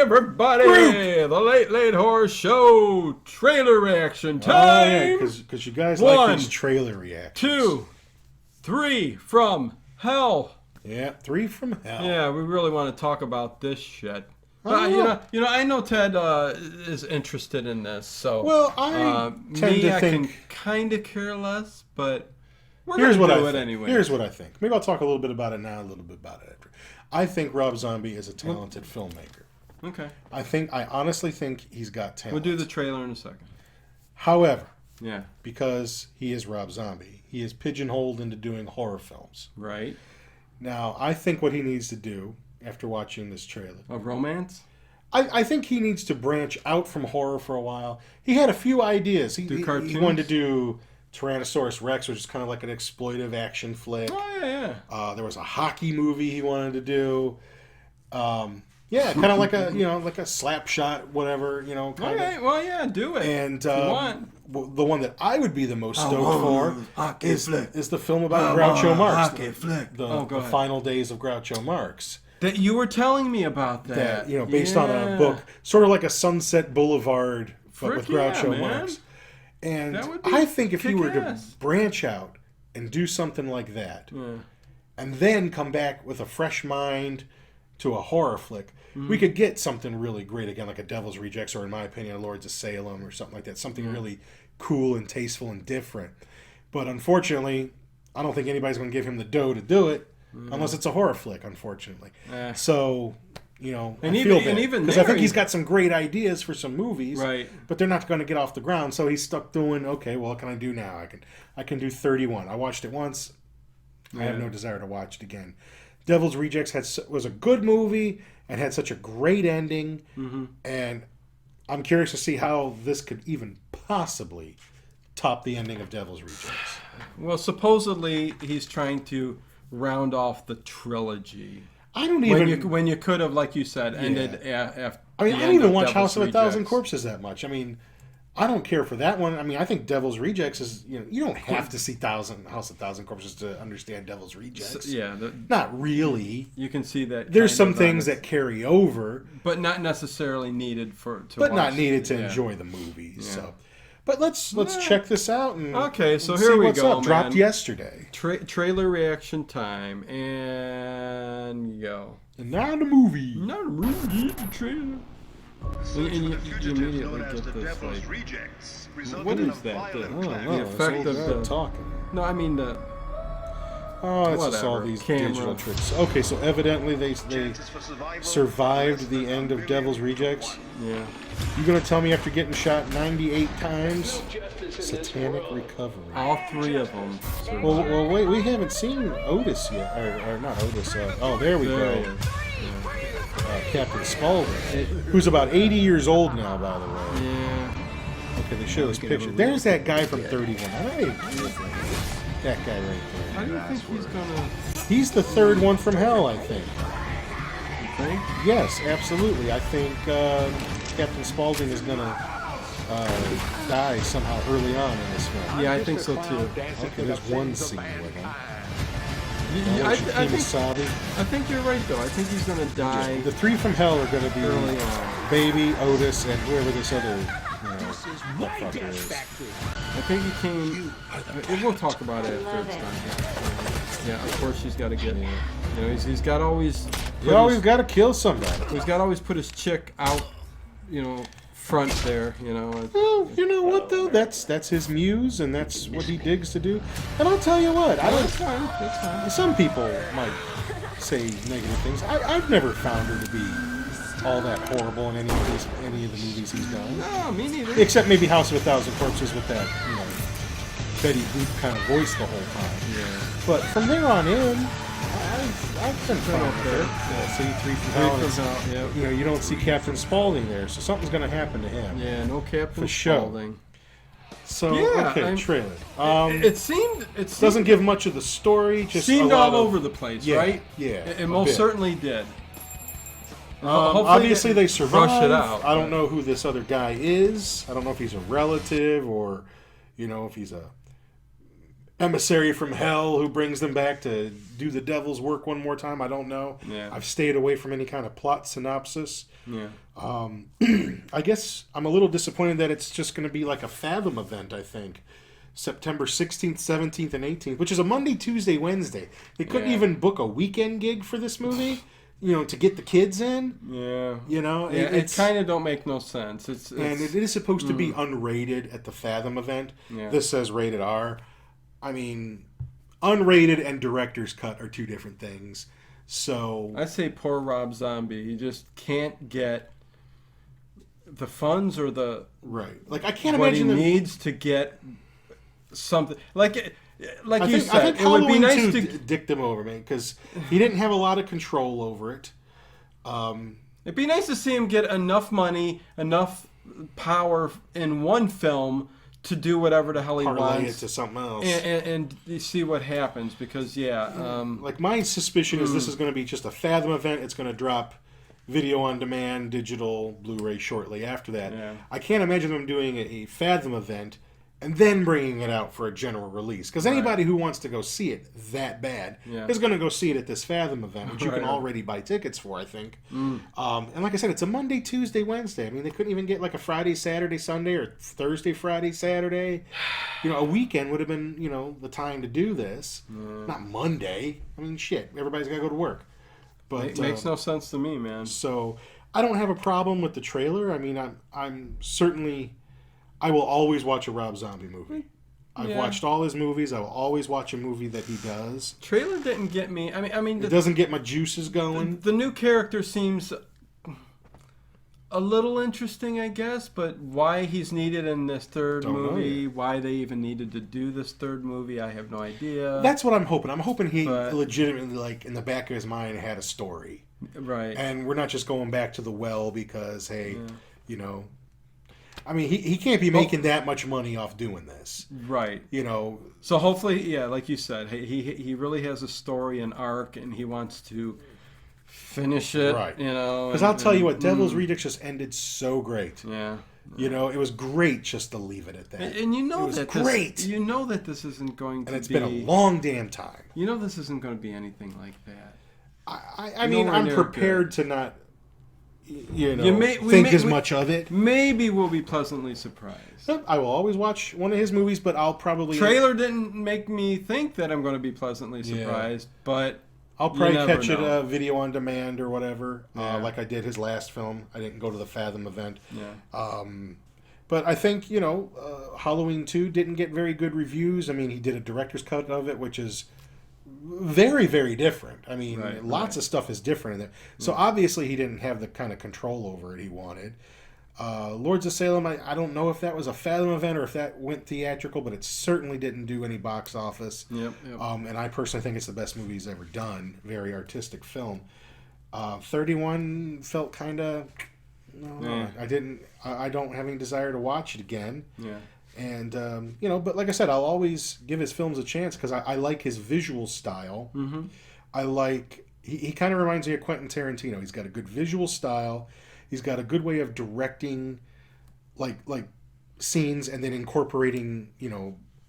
everybody! The Late Late Horror Show trailer reaction time! Oh, yeah, because you guys like these trailer reactions. 2, 3 from hell. Yeah, 3 from hell. Yeah, we really want to talk about this shit. But, I know Ted is interested in this, so... Well, I tend to think... I can kind of care less, but we're going to do it anyway. Here's what I think. Maybe I'll talk a little bit about it now, a little bit about it after. I think Rob Zombie is a talented filmmaker. Okay. I honestly think he's got talent. We'll do the trailer in a second. However, yeah, because he is Rob Zombie, he is pigeonholed into doing horror films. Right. Now, I think what he needs to do after watching this trailer... A romance? I think he needs to branch out from horror for a while. He had a few ideas. He wanted to do Tyrannosaurus Rex, which is kind of like an exploitive action flick. Oh, yeah. There was a hockey movie he wanted to do. Yeah, kind of like a slap shot, whatever, Okay, well, yeah, do it. And the one that I would be the most stoked for is the film about Groucho Marx. The final days of Groucho Marx. That you were telling me about that. Based on a book, sort of like a Sunset Boulevard, but with Groucho Marx. And I think if you were to branch out and do something like that, and then come back with a fresh mind to a horror flick, we could get something really great again, like a Devil's Rejects, or in my opinion, a Lords of Salem, or something like that. Something really cool and tasteful and different. But unfortunately, I don't think anybody's going to give him the dough to do it. Unless it's a horror flick, unfortunately. So, I feel bad. Because I think he's got some great ideas for some movies, right? But they're not going to get off the ground. So he's stuck doing, okay, well, what can I do now? I can do 31. I watched it once. I have no desire to watch it again. Devil's Rejects was a good movie and had such a great ending. And I'm curious to see how this could even possibly top the ending of Devil's Rejects. Well, supposedly he's trying to round off the trilogy. I don't even... When you could have, like you said, ended after... I don't even watch House of a Thousand Corpses that much. I mean, I don't care for that one. I mean, I think Devil's Rejects is... you don't have to see House of a Thousand Corpses to understand Devil's Rejects. Not really. You can see that... There's some things that carry over. But not necessarily needed to not needed to enjoy the movies, so... But let's check this out and so here we go. Man. Dropped yesterday. Trailer reaction time and go. And now the movie. Now the movie. The trailer. And you immediately get this like, what is that? The effect of the talking. No, I mean the. Oh, it's just all these digital tricks. Okay, so evidently they survived the end of Devil's Rejects. Yeah. You gonna tell me after getting shot 98 times, satanic recovery? All 3 of them. Well, wait, we haven't seen Otis yet, or not Otis. There we go. Captain Spaulding, who's about 80 years old now, by the way. Yeah. Okay, they show his picture. There's that guy from 31. That guy right there. How do you think he's gonna... He's the 3rd one from hell, I think. You think? Yes, absolutely. I think Captain Spaulding is gonna die somehow early on in this film. Yeah, I think so too. Okay, there's one scene with him. I think you're right, though. I think he's gonna die. The 3 from hell are gonna be early on. Baby, Otis, and whoever this other motherfucker is. I think he came. We'll talk about it after it's done. Yeah, of course he's got to get. He's got always. You always got to kill somebody. He's got to always put his chick out. Front there. Well, you know what though? That's his muse, and that's what he digs to do. And I'll tell you what. That's fine. Some people might say negative things. I've never found her to be all that horrible in any of the movies he's done. No, me neither. Except maybe House of a Thousand Corpses with that, Betty Boop kind of voice the whole time. Yeah. But from there on in, I've been fine with her. Yeah, see, 3 from hell. Yeah. You don't see Captain Spaulding there, so something's going to happen to him. Yeah, no Captain for Spaulding. So trailer. It seemed doesn't give much of the story. Just seemed all over the place, right? Yeah, it most certainly did. Obviously, they survived. Rush it out. I don't know who this other guy is. I don't know if he's a relative or, if he's a emissary from hell who brings them back to do the devil's work one more time. I don't know. Yeah. I've stayed away from any kind of plot synopsis. Yeah. I guess I'm a little disappointed that it's just going to be like a Fathom event, I think. September 16th, 17th, and 18th, which is a Monday, Tuesday, Wednesday. They couldn't even book a weekend gig for this movie, to get the kids in. Yeah. It kind of don't make no sense. It's and it is supposed to be unrated at the Fathom event. Yeah. This says rated R. I mean, unrated and director's cut are two different things. So I say poor Rob Zombie. He just can't get the funds or the Like I can't what imagine he needs to get something like you said. I think it would be Halloween nice 2 to dicked him over, man, because he didn't have a lot of control over it. It'd be nice to see him get enough money, enough power in one film to do whatever the hell he parlay wants it to something else, and you see what happens. Because like my suspicion is this is going to be just a Fathom event. It's going to drop video on demand, digital, Blu-ray shortly after that. Yeah. I can't imagine them doing a Fathom event and then bringing it out for a general release. Because anybody who wants to go see it that bad is going to go see it at this Fathom event, which you can already buy tickets for, I think. And like I said, it's a Monday, Tuesday, Wednesday. I mean, they couldn't even get like a Friday, Saturday, Sunday, or Thursday, Friday, Saturday. A weekend would have been, the time to do this. Not Monday. I mean, shit. Everybody's got to go to work. But it makes no sense to me, man. So I don't have a problem with the trailer. I mean, I'm certainly... I will always watch a Rob Zombie movie. I've watched all his movies. I will always watch a movie that he does. Trailer didn't get me. I mean, it doesn't get my juices going. The new character seems a little interesting, I guess, but why he's needed in this third movie, why they even needed to do this third movie, I have no idea. That's what I'm hoping. I'm hoping he legitimately, like, in the back of his mind, had a story. Right. And we're not just going back to the well because, hey, I mean, he can't be making that much money off doing this. Right. So hopefully, like you said, he really has a story, an arc, and he wants to finish it. Right. Because I'll tell you what, Devil's Rejects just ended so great. Yeah. It was great just to leave it at that. And it was great. This isn't going to be... And it's been a long damn time. This isn't going to be anything like that. I mean, I'm prepared to not... think as much of it. Maybe we'll be pleasantly surprised. I will always watch one of his movies, but I'll probably... Trailer didn't make me think that I'm going to be pleasantly surprised, but I'll probably catch it video on demand or whatever, like I did his last film. I didn't go to the Fathom event. Yeah. But I think, Halloween 2 didn't get very good reviews. I mean, he did a director's cut of it, which is... very, very different. I mean, lots of stuff is different in there. So obviously he didn't have the kind of control over it he wanted. Lords of Salem, I don't know if that was a Fathom event or if that went theatrical, but it certainly didn't do any box office. Yep. And I personally think it's the best movie he's ever done. Very artistic film. 31 felt kind of... I don't have any desire to watch it again. Yeah. And, but like I said, I'll always give his films a chance because I like his visual style. Mm-hmm. I like... He kind of reminds me of Quentin Tarantino. He's got a good visual style. He's got a good way of directing, like scenes and then incorporating,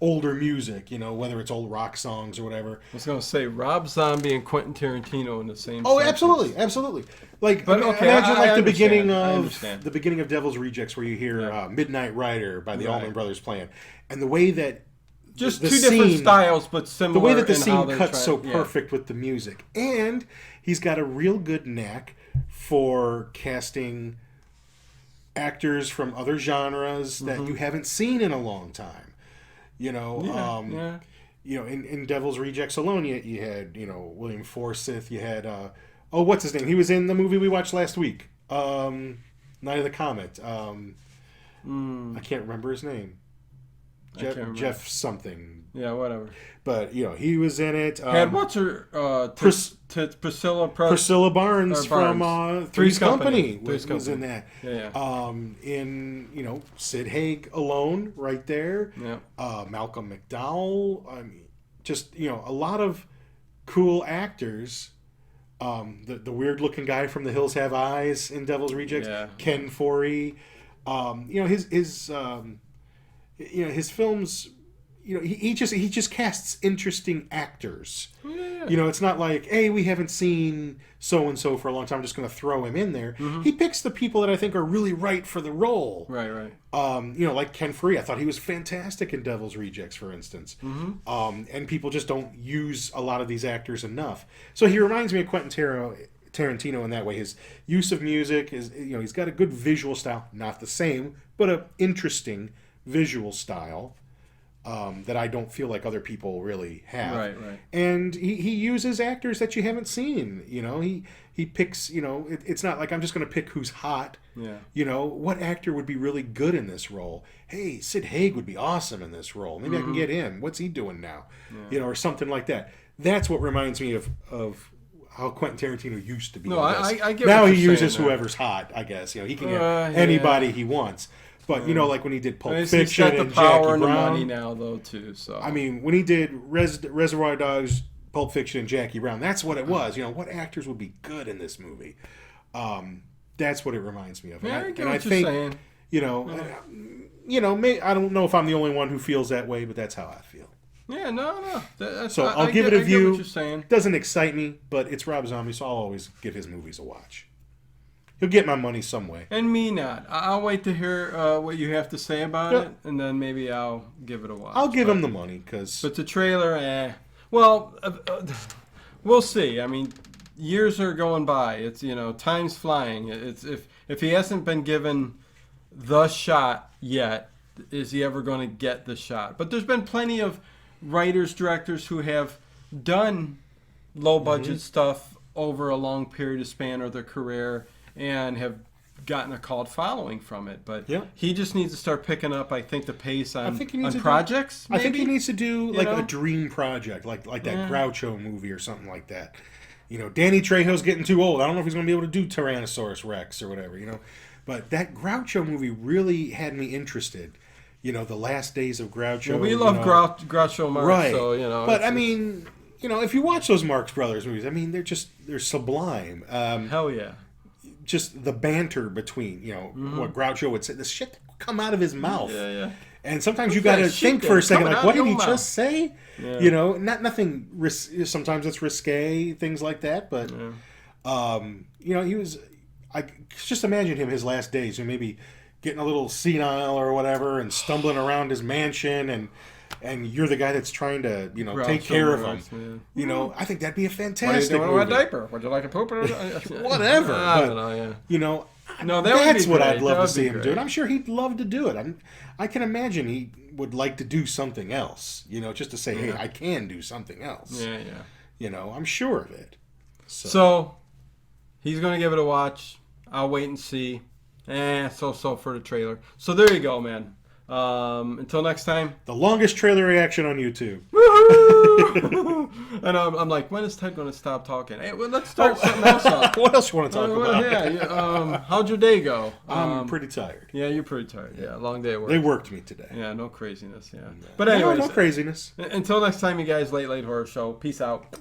older music, whether it's old rock songs or whatever. I was going to say Rob Zombie and Quentin Tarantino in the same Oh, sentence. absolutely. Like, but, imagine the beginning of Devil's Rejects where you hear Midnight Rider by the Allman Brothers playing. And the way that just two different styles, but similar. The way that the scene cuts so perfect with the music. And he's got a real good knack for casting actors from other genres that you haven't seen in a long time. In Devil's Rejects alone, you had, William Forsythe. You had, what's his name? He was in the movie we watched last week, Night of the Comet. I can't remember his name. Jeff something. Yeah, whatever. But he was in it. Had what's her Priscilla Barnes from Three's Company was in that. Yeah. In Sid Haig alone, right there. Yeah. Malcolm McDowell. I mean, just a lot of cool actors. The weird looking guy from The Hills Have Eyes in Devil's Rejects. Yeah. Ken Foree. His films, he just casts interesting actors. Yeah. It's not like, hey, we haven't seen so and so for a long time, I'm just going to throw him in there. Mm-hmm. He picks the people that I think are really right for the role. Right. Like Ken Free, I thought he was fantastic in Devil's Rejects, for instance. Mm-hmm. And people just don't use a lot of these actors enough. So he reminds me of Quentin Tarantino in that way. His use of music is, he's got a good visual style, not the same, but an interesting visual style. That I don't feel like other people really have. Right. And he uses actors that you haven't seen. He picks, it's not like I'm just going to pick who's hot. Yeah. What actor would be really good in this role? Hey, Sid Haig would be awesome in this role. Maybe I can get him. What's he doing now? Yeah. Or something like that. That's what reminds me of how Quentin Tarantino used to be. No, I get now what he you're uses saying, whoever's hot, I guess. He can get anybody he wants. But, like when he did Pulp Fiction he's got the and power Jackie and the Brown. money now, though, too. So I mean, when he did Reservoir Dogs, Pulp Fiction, and Jackie Brown, that's what it was. What actors would be good in this movie? That's what it reminds me of. Yeah, and I get what you're saying. I don't know if I'm the only one who feels that way, but that's how I feel. Yeah, no. So I'll give it a view. I get what you're saying. Doesn't excite me, but it's Rob Zombie, so I'll always give his movies a watch. He'll get my money some way. And me not. I'll wait to hear what you have to say about it, and then maybe I'll give it a watch. I'll give him the money, because... But the trailer, Well, we'll see. I mean, years are going by. It's, time's flying. It's if he hasn't been given the shot yet, is he ever going to get the shot? But there's been plenty of writers, directors who have done low-budget stuff over a long period of span of their career, and have gotten a called following from it. But he just needs to start picking up, I think, the pace on projects. I think he needs to do a dream project, like that Groucho movie or something like that. Danny Trejo's getting too old. I don't know if he's going to be able to do Tyrannosaurus Rex or whatever, But that Groucho movie really had me interested. The last days of Groucho. Well, we love Groucho Marx, right. So, But, I mean, if you watch those Marx Brothers movies, I mean, they're sublime. Hell yeah. Just the banter between, what Groucho would say, the shit that would come out of his mouth. Yeah. And sometimes you got to think for a second, like, what did he just say? Yeah. Nothing, sometimes it's risque, things like that. But, he was, I just imagine him his last days, maybe getting a little senile or whatever and stumbling around his mansion and you're the guy that's trying to, take care of him. Yeah. I think that'd be a fantastic movie. What do you want a diaper? Would you like a poop? Whatever. I don't know, No, that's what I'd love to see him do. And I'm sure he'd love to do it. I can imagine he would like to do something else, just to say, hey, I can do something else. Yeah. I'm sure of it. So he's going to give it a watch. I'll wait and see. So for the trailer. So there you go, man. Until next time. The longest trailer reaction on YouTube. Woohoo! And I'm like, when is Ted going to stop talking? Hey, well, let's start something else up. What else you want to talk about? How'd your day go? I'm pretty tired. Yeah, you're pretty tired. Yeah, long day at work. They worked me today. Yeah, no craziness. Yeah. But anyways, no craziness. Until next time, you guys, Late Horror Show. Peace out.